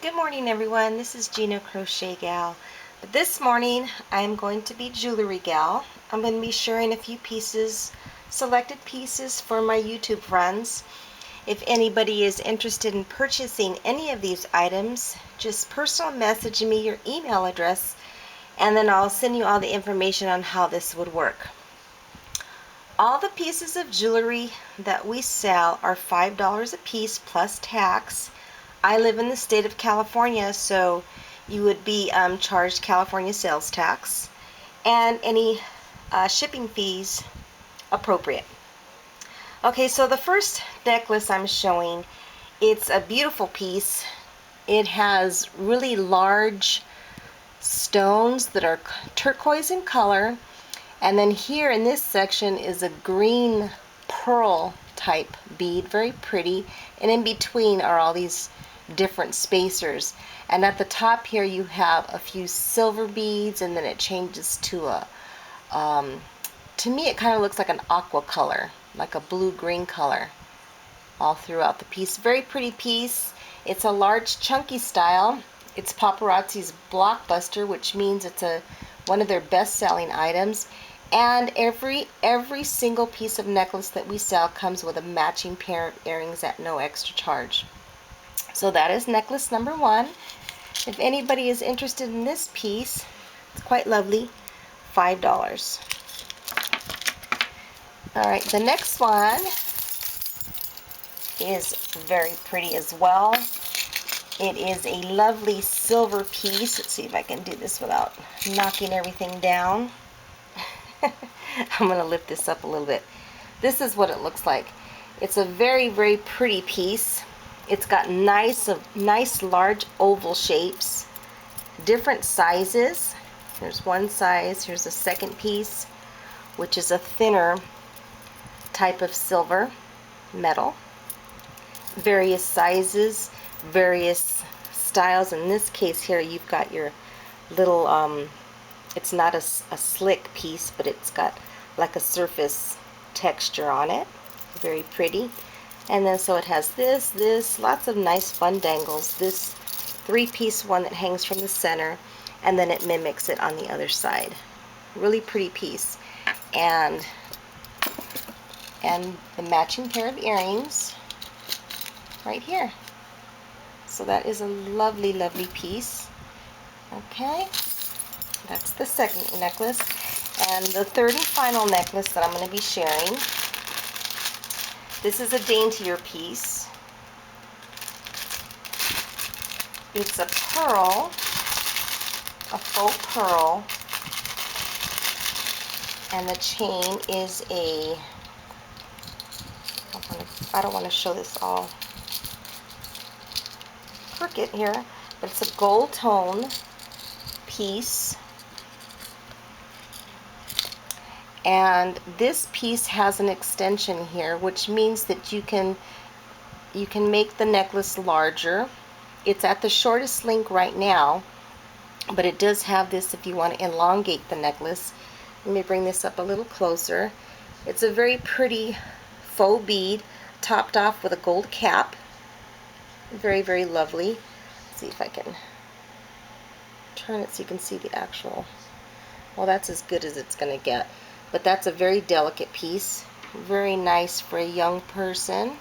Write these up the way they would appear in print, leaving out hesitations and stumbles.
Good morning, everyone. This is Gina Crochet Gal. But this morning I'm going to be Jewelry Gal. I'm going to be sharing a few pieces, selected pieces for my YouTube friends. If anybody is interested in purchasing any of these items, just personal message me your email address and then I'll send you all the information on how this would work. All the pieces of jewelry that we sell are $5 a piece plus tax. I live in the state of California, so you would be charged California sales tax and any shipping fees appropriate. Okay, so the first necklace I'm showing, it's a beautiful piece. It has really large stones that are turquoise in color, and then here in this section is a green pearl type bead, very pretty, and in between are all these different spacers. And at the top here you have a few silver beads, and then it changes to a to me it kind of looks like an aqua color, like a blue-green color all throughout the piece. Very pretty piece. It's a large chunky style. It's Paparazzi's Blockbuster, which means it's one of their best-selling items. And every single piece of necklace that we sell comes with a matching pair of earrings at no extra charge. So that is necklace number one. If anybody is interested in this piece, it's quite lovely, $5. Alright, the next one is very pretty as well. It is a lovely silver piece. Let's see if I can do this without knocking everything down. I'm going to lift this up a little bit. This is what it looks like. It's a very, very pretty piece. It's got nice large oval shapes, different sizes. Here's one size. Here's a second piece, which is a thinner type of silver metal. Various sizes, various styles. In this case here, you've got your little, it's not a slick piece, but it's got like a surface texture on it. Very pretty. And then so it has this, lots of nice fun dangles. This three-piece one that hangs from the center, and then it mimics it on the other side. Really pretty piece. And the matching pair of earrings right here. So that is a lovely, lovely piece. Okay, that's the second necklace. And the third and final necklace that I'm going to be sharing, this is a daintier piece. It's a pearl, a faux pearl, and the chain is a, I don't want to show this all crooked here, but it's a gold tone piece. And this piece has an extension here, which means that you can make the necklace larger. It's at the shortest link right now, but it does have this if you want to elongate the necklace. Let me bring this up a little closer. It's a very pretty faux bead topped off with a gold cap. Very, very lovely. Let's see if I can turn it so you can see the actual, well, that's as good as it's going to get. But that's a very delicate piece. Very nice for a young person,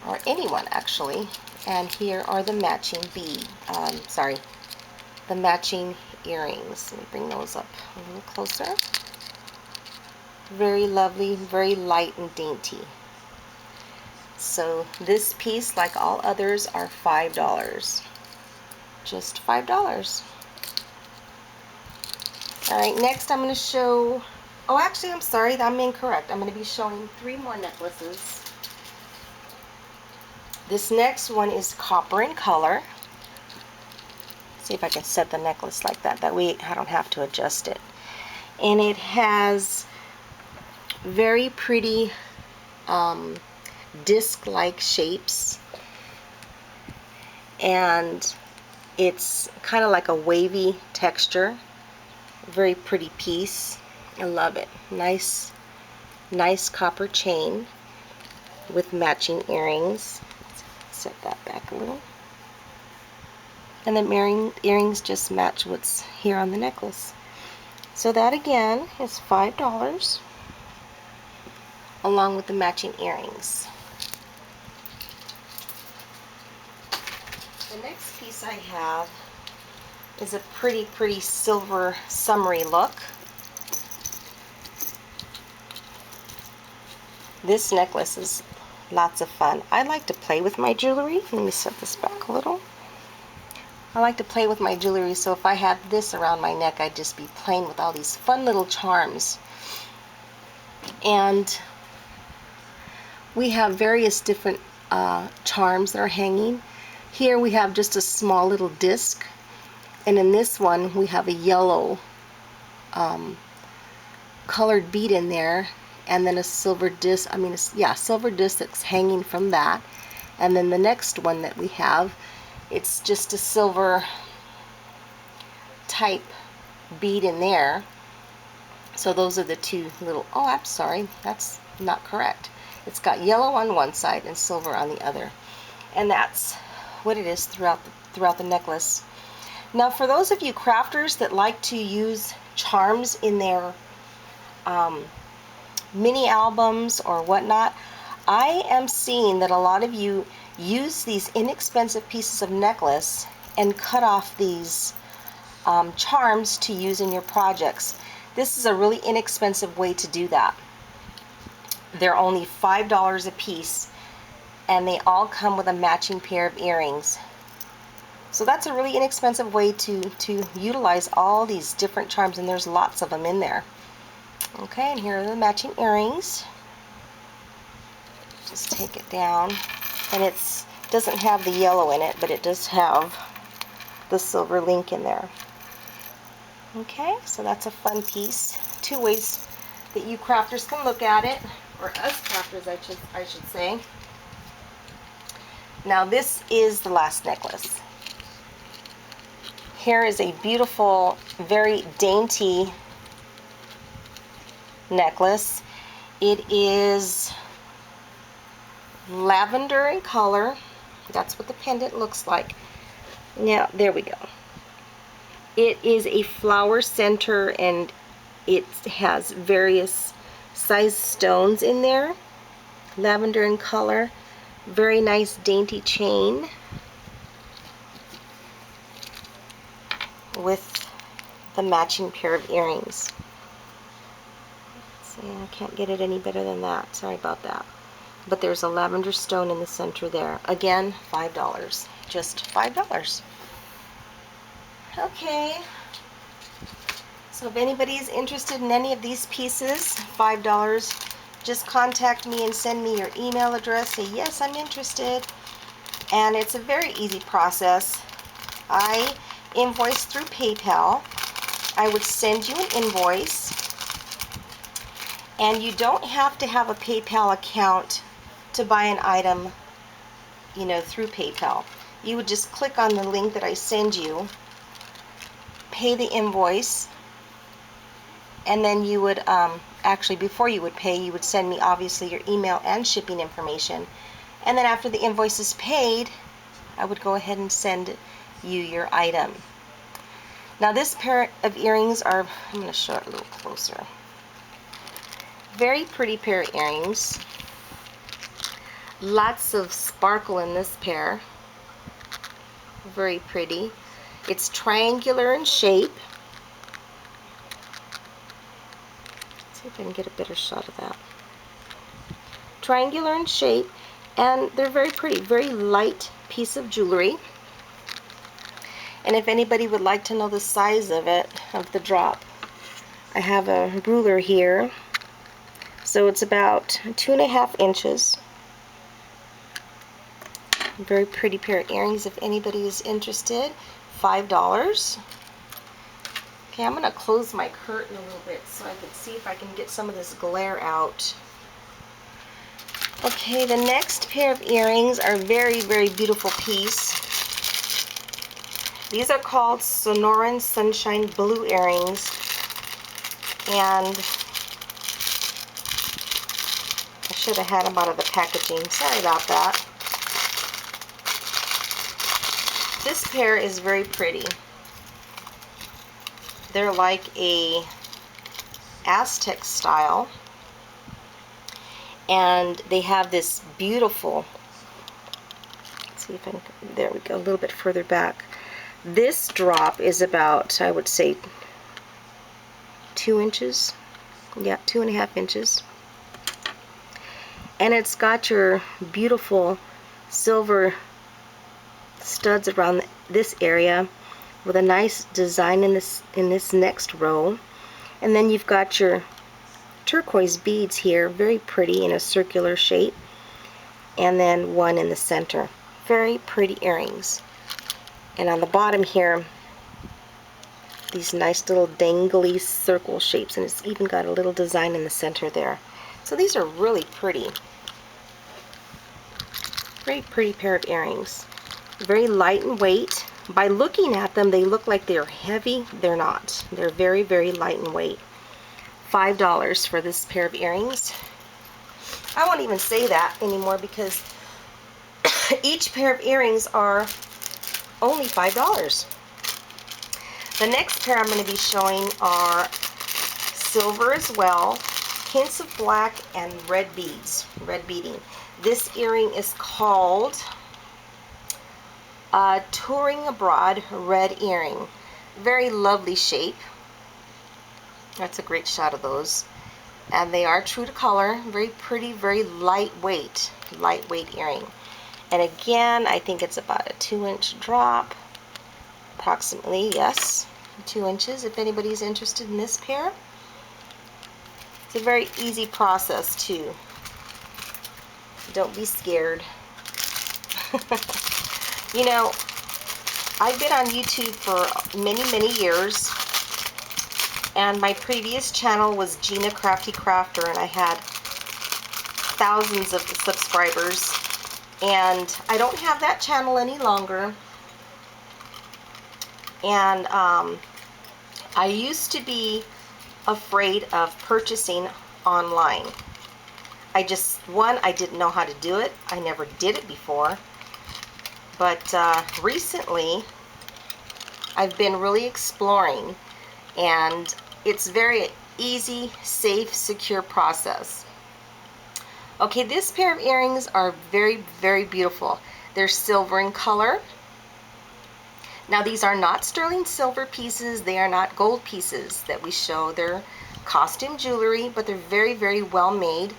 or anyone actually. And here are the matching the matching earrings. Let me bring those up a little closer. Very lovely, very light and dainty. So this piece, like all others, are $5. Just $5. Alright, next I'm going to show, oh actually I'm sorry, I'm incorrect. I'm going to be showing 3 more necklaces. This next one is copper in color. See if I can set the necklace like that. That way I don't have to adjust it. And it has very pretty disc-like shapes. And it's kind of like a wavy texture. Very pretty piece. I love it. Nice copper chain with matching earrings. Set that back a little. And the earrings just match what's here on the necklace. So that again is $5 along with the matching earrings. The next piece I have is a pretty silver summery look. This necklace is lots of fun. I like to play with my jewelry. Let me set this back a little. I like to play with my jewelry, so if I had this around my neck, I'd just be playing with all these fun little charms. And we have various different charms that are hanging. Here we have just a small little disc, and in this one we have a yellow colored bead in there, and then a silver disc, silver disc that's hanging from that. And then the next one that we have, it's just a silver type bead in there. So those are the two little, oh, I'm sorry, that's not correct. It's got yellow on one side and silver on the other. And that's what it is throughout the necklace. Now for those of you crafters that like to use charms in their mini albums or whatnot, I am seeing that a lot of you use these inexpensive pieces of necklace and cut off these charms to use in your projects. This is a really inexpensive way to do that. They're only $5 a piece, and they all come with a matching pair of earrings. So that's a really inexpensive way to utilize all these different charms, and there's lots of them in there. Okay, and here are the matching earrings. Just take it down, and it doesn't have the yellow in it, but it does have the silver link in there. Okay, so that's a fun piece. Two ways that you crafters can look at it, or us crafters I should say. Now this is the last necklace. Here is a beautiful, very dainty necklace. It is lavender in color. That's what the pendant looks like. Now, there we go. It is a flower center, and it has various size stones in there. Lavender in color. Very nice dainty chain with the matching pair of earrings. See, I can't get it any better than that. Sorry about that. But there's a lavender stone in the center there. Again, $5. Just $5. Okay. So if anybody is interested in any of these pieces, $5, just contact me and send me your email address. Say, yes, I'm interested. And it's a very easy process. I invoice through PayPal. I would send you an invoice. And you don't have to have a PayPal account to buy an item, through PayPal. You would just click on the link that I send you, pay the invoice, and then you would, actually before you would pay, you would send me obviously your email and shipping information. And then after the invoice is paid, I would go ahead and send you your item. Now this pair of earrings are, I'm going to show it a little closer. Very pretty pair of earrings. Lots of sparkle in this pair. Very pretty. It's triangular in shape. Let's see if I can get a better shot of that. Triangular in shape, and they're very pretty. Very light piece of jewelry. And if anybody would like to know the size of it, of the drop, I have a ruler here. So it's about 2.5 inches. Very pretty pair of earrings if anybody is interested. $5. Okay, I'm going to close my curtain a little bit so I can see if I can get some of this glare out. Okay, the next pair of earrings are very beautiful piece. These are called Sonoran Sunshine Blue earrings. And I should have had them out of the packaging. Sorry about that. This pair is very pretty. They're like a Aztec style, and they have this beautiful, let's see if I can, there we go, a little bit further back. This drop is about, I would say, 2 inches. Yeah, 2.5 inches. And it's got your beautiful silver studs around this area with a nice design in this next row. And then you've got your turquoise beads here, very pretty in a circular shape, and then one in the center. Very pretty earrings. And on the bottom here, these nice little dangly circle shapes, and it's even got a little design in the center there. So these are really pretty. Very pretty pair of earrings. Very light in weight. By looking at them, they look like they're heavy. They're not. They're very, very light in weight. $5 for this pair of earrings. I won't even say that anymore because each pair of earrings are only $5. The next pair I'm going to be showing are silver as well, hints of black, and red beads, red beading. This earring is called Touring Abroad Red Earring. Very lovely shape. That's a great shot of those. And they are true to color. Very pretty, very lightweight earring. And again, I think it's about a 2-inch drop. Approximately, yes, 2 inches if anybody's interested in this pair. It's a very easy process too. Don't be scared. You know, I've been on YouTube for many, many years, and my previous channel was Gina Crafty Crafter, and I had thousands of subscribers, and I don't have that channel any longer. And I used to be afraid of purchasing online. I didn't know how to do it. I never did it before. But recently, I've been really exploring, and it's very easy, safe, secure process. Okay, this pair of earrings are very, very beautiful. They're silver in color. Now, these are not sterling silver pieces. They are not gold pieces that we show. They're costume jewelry, but they're very, very well made,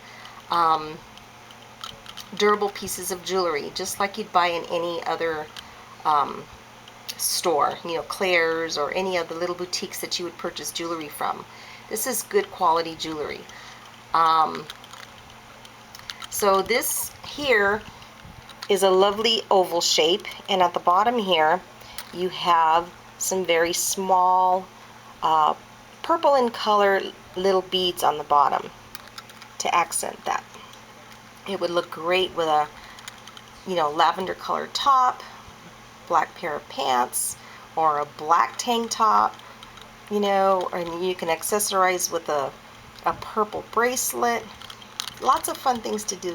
durable pieces of jewelry, just like you'd buy in any other store, you know, Claire's or any of the little boutiques that you would purchase jewelry from. This is good quality jewelry. So this here is a lovely oval shape, and at the bottom here you have some very small purple in color little beads on the bottom to accent that. It would look great with a, you know, lavender colored top, black pair of pants, or a black tank top, you know, and you can accessorize with a purple bracelet. Lots of fun things to do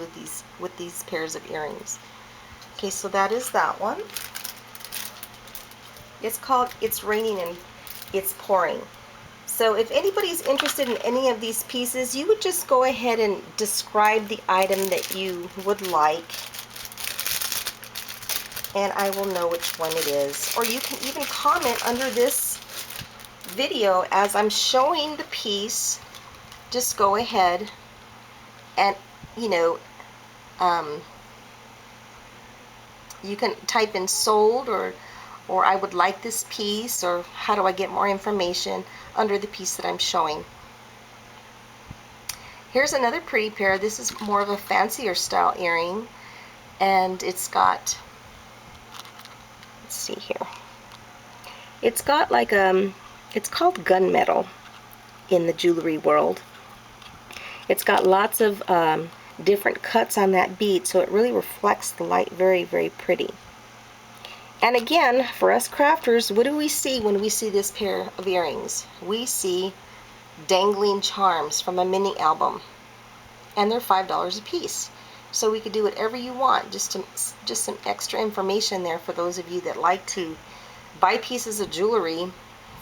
with these pairs of earrings. Okay, so that is that one. It's called It's Raining and It's Pouring. So if anybody's interested in any of these pieces, you would just go ahead and describe the item that you would like, and I will know which one it is. Or you can even comment under this video as I'm showing the piece. Just go ahead and, you know, you can type in sold, or I would like this piece, or how do I get more information under the piece that I'm showing. Here's another pretty pair. This is more of a fancier style earring, and it's got, let's see here, it's got like it's called gunmetal in the jewelry world. It's got lots of different cuts on that bead, so it really reflects the light very, very pretty. And again, for us crafters, what do we see when we see this pair of earrings? We see dangling charms from a mini album, and they're $5 a piece. So we could do whatever you want. Just some extra information there for those of you that like to buy pieces of jewelry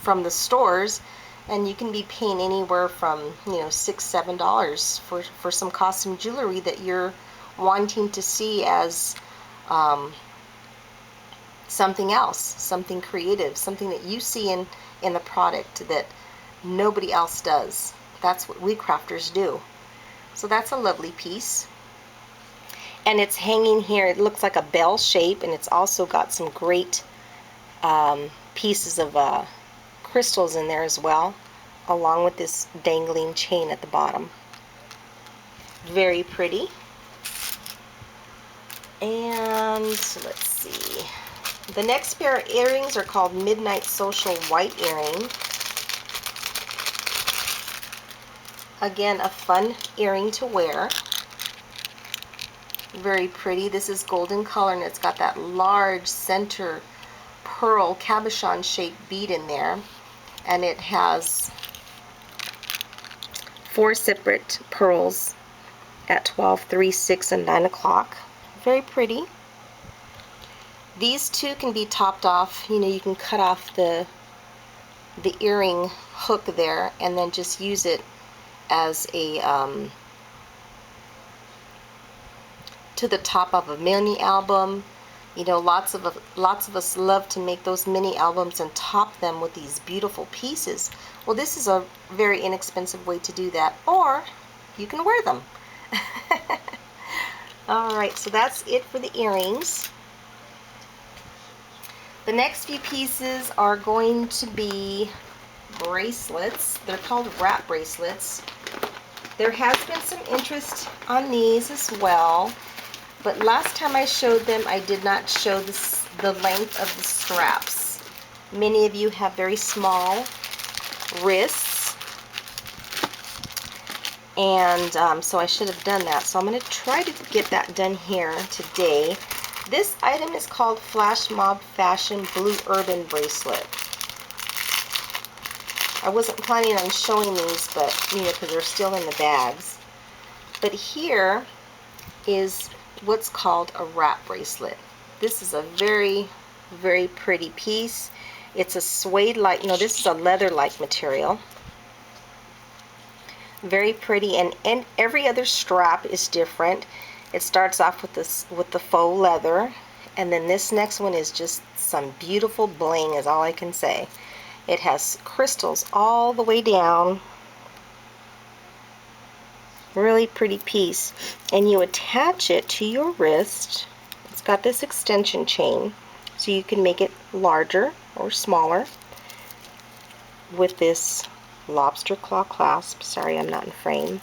from the stores, and you can be paying anywhere from, you know, $6-7 for some costume jewelry that you're wanting to see as something else, something creative, something that you see in the product that nobody else does. That's what we crafters do. So that's a lovely piece. And it's hanging here. It looks like a bell shape, and it's also got some great pieces of crystals in there as well, along with this dangling chain at the bottom. Very pretty. And let's see. The next pair of earrings are called Midnight Social White Earring. Again, a fun earring to wear. Very pretty. This is golden color, and it's got that large center pearl cabochon shaped bead in there, and it has 4 separate pearls at 12, 3, 6, and 9 o'clock. Very pretty. These two can be topped off. You know, you can cut off the earring hook there and then just use it as a to the top of a mini album. You know, lots of us love to make those mini albums and top them with these beautiful pieces. Well, this is a very inexpensive way to do that, or you can wear them. Alright, so that's it for the earrings. The next few pieces are going to be bracelets. They're called wrap bracelets. There has been some interest on these as well, but last time I showed them, I did not show the length of the straps. Many of you have very small wrists, and so I should have done that. So I'm going to try to get that done here today. This item is called Flash Mob Fashion Blue Urban Bracelet. I wasn't planning on showing these, but you know, because they're still in the bags. But here is what's called a wrap bracelet. This is a very, very pretty piece. It's a suede-like, no, this is a leather-like material. Very pretty, and every other strap is different. It starts off with the faux leather, and then this next one is just some beautiful bling, is all I can say. It has crystals all the way down. Really pretty piece. And you attach it to your wrist. It's got this extension chain, so you can make it larger or smaller with this lobster claw clasp. Sorry, I'm not in frame.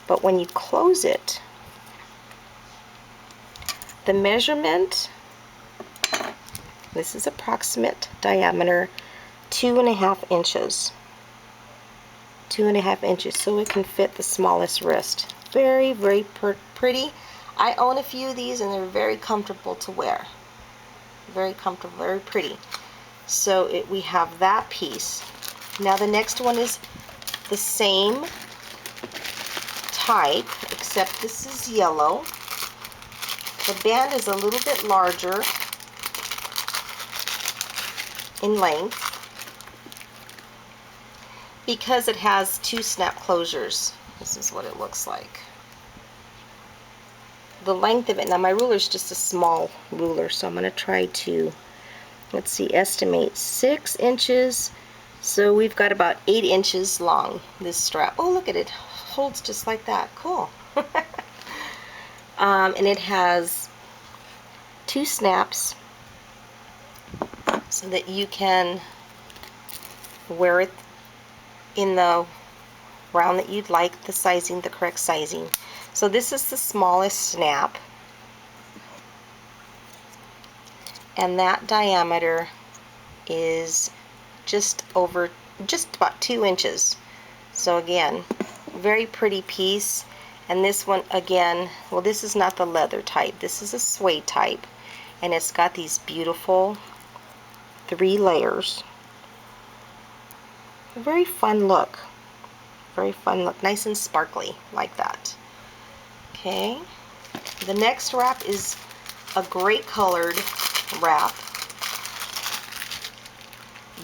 But when you close it, the measurement, this is approximate diameter, 2.5 inches. 2.5 inches, so it can fit the smallest wrist. Very, very pretty. I own a few of these, and they're very comfortable to wear. Very comfortable, very pretty. So we have that piece. Now the next one is the same type, except this is yellow. The band is a little bit larger in length because it has 2 snap closures. This is what it looks like. The length of it, now my ruler is just a small ruler, so I'm going to try to, let's see, estimate 6 inches. So we've got about 8 inches long, this strap. Oh, look at it. Holds just like that. Cool. And it has 2 snaps so that you can wear it in the round that you'd like, the sizing, the correct sizing. So this is the smallest snap, and that diameter is just about 2 inches. So again, very pretty piece. And this one, again, well, this is not the leather type, this is a suede type, and it's got these beautiful 3 layers. A very fun look. Very fun look. Nice and sparkly like that. Okay. The next wrap is a gray colored wrap.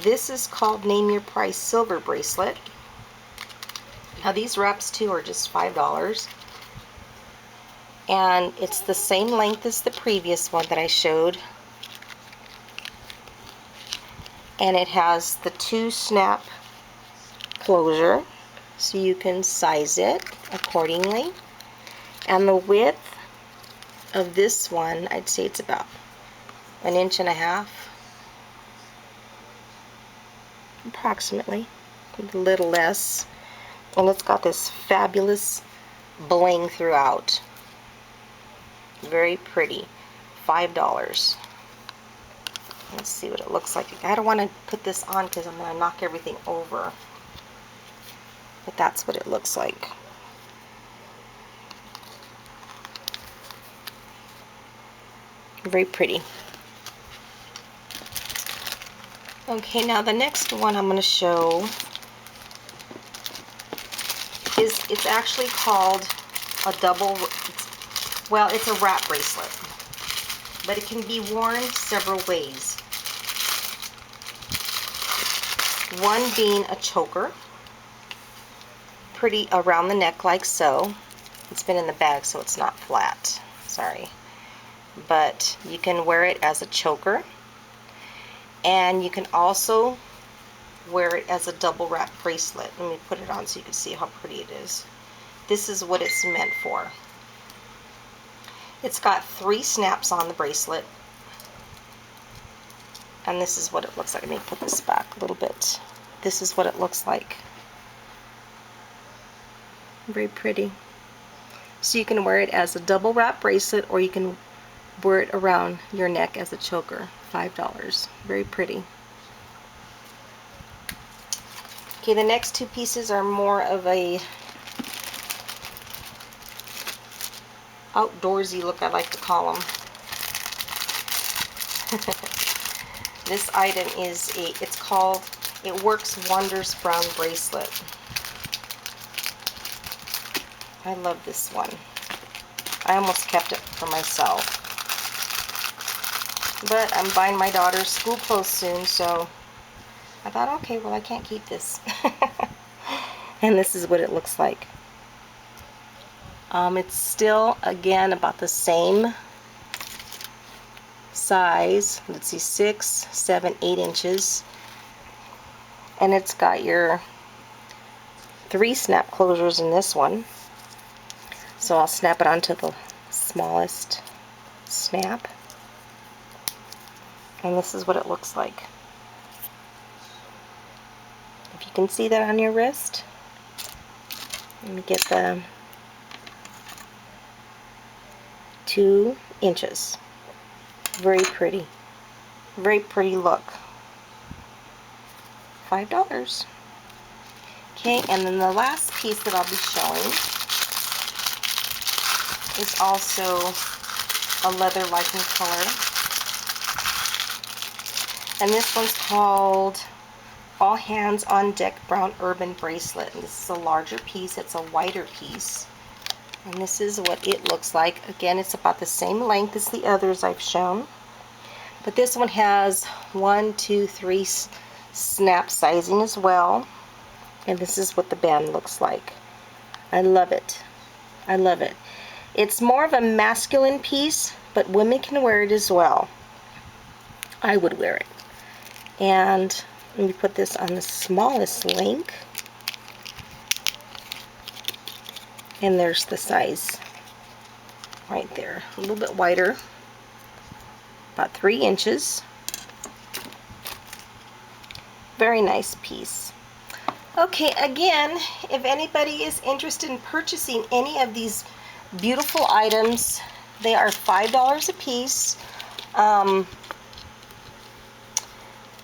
This is called Name Your Price Silver Bracelet. Now these wraps too are just $5. And it's the same length as the previous one that I showed. And it has the 2-snap closure, so you can size it accordingly. And the width of this one, I'd say it's about 1.5 inches, approximately, a little less. And it's got this fabulous bling throughout. Very pretty. $5. Let's see what it looks like. I don't want to put this on because I'm going to knock everything over. But that's what it looks like. Very pretty. Okay, now the next one I'm going to show is, it's actually called a double, well, it's a wrap bracelet, but it can be worn several ways. One being a choker, pretty around the neck like so. It's been in the bag so it's not flat, sorry. But you can wear it as a choker, and you can also wear it as a double wrap bracelet. Let me put it on so you can see how pretty it is. This is what it's meant for. It's got 3 snaps on the bracelet, and this is what it looks like. Let me put this back a little bit. This is what it looks like. Very pretty. So you can wear it as a double wrap bracelet, or you can wear it around your neck as a choker. $5. Very pretty. Okay, the next 2 pieces are more of a outdoorsy look, I like to call them. This item is it's called It Works Wonders brown bracelet. I love this one. I almost kept it for myself. But I'm buying my daughter's school clothes soon, so I thought, okay, well, I can't keep this. And this is what it looks like. It's still, again, about the same size. Let's see, 6, 7, 8 inches. And it's got your 3 snap closures in this one. So I'll snap it onto the smallest snap. And this is what it looks like. If you can see that on your wrist. Let me get the 2 inches. Very pretty. Very pretty look. $5. Okay, and then the last piece that I'll be showing is also a leather lichen color. And this one's called All Hands on Deck Brown Urban Bracelet. And this is a larger piece. It's a wider piece. And this is what it looks like. Again, it's about the same length as the others I've shown. But this one has 1, 2, 3 snap sizing as well. And this is what the band looks like. I love it. I love it. It's more of a masculine piece, but women can wear it as well. I would wear it. And let me put this on the smallest link. And there's the size right there. A little bit wider. About 3 inches. Very nice piece. Okay, again, if anybody is interested in purchasing any of these beautiful items, they are $5 a piece.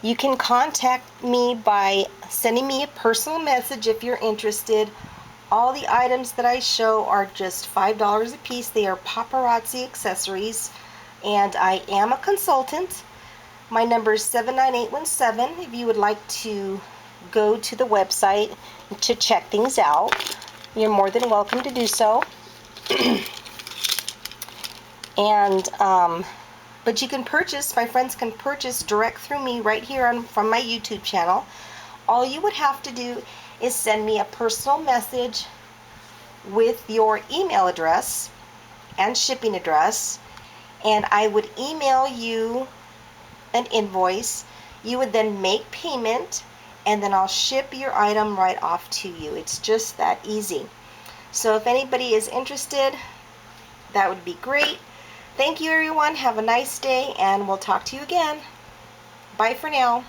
You can contact me by sending me a personal message if you're interested. All the items that I show are just $5 a piece. They are paparazzi accessories, and I am a consultant. My number is 79817 if you would like to go to the website to check things out. You're more than welcome to do so. And but you can purchase, my friends can purchase direct through me right here from my YouTube channel. All you would have to do is send me a personal message with your email address and shipping address, and I would email you an invoice. You would then make payment, and then I'll ship your item right off to you. It's just that easy. So if anybody is interested, that would be great. Thank you, everyone. Have a nice day, and we'll talk to you again. Bye for now.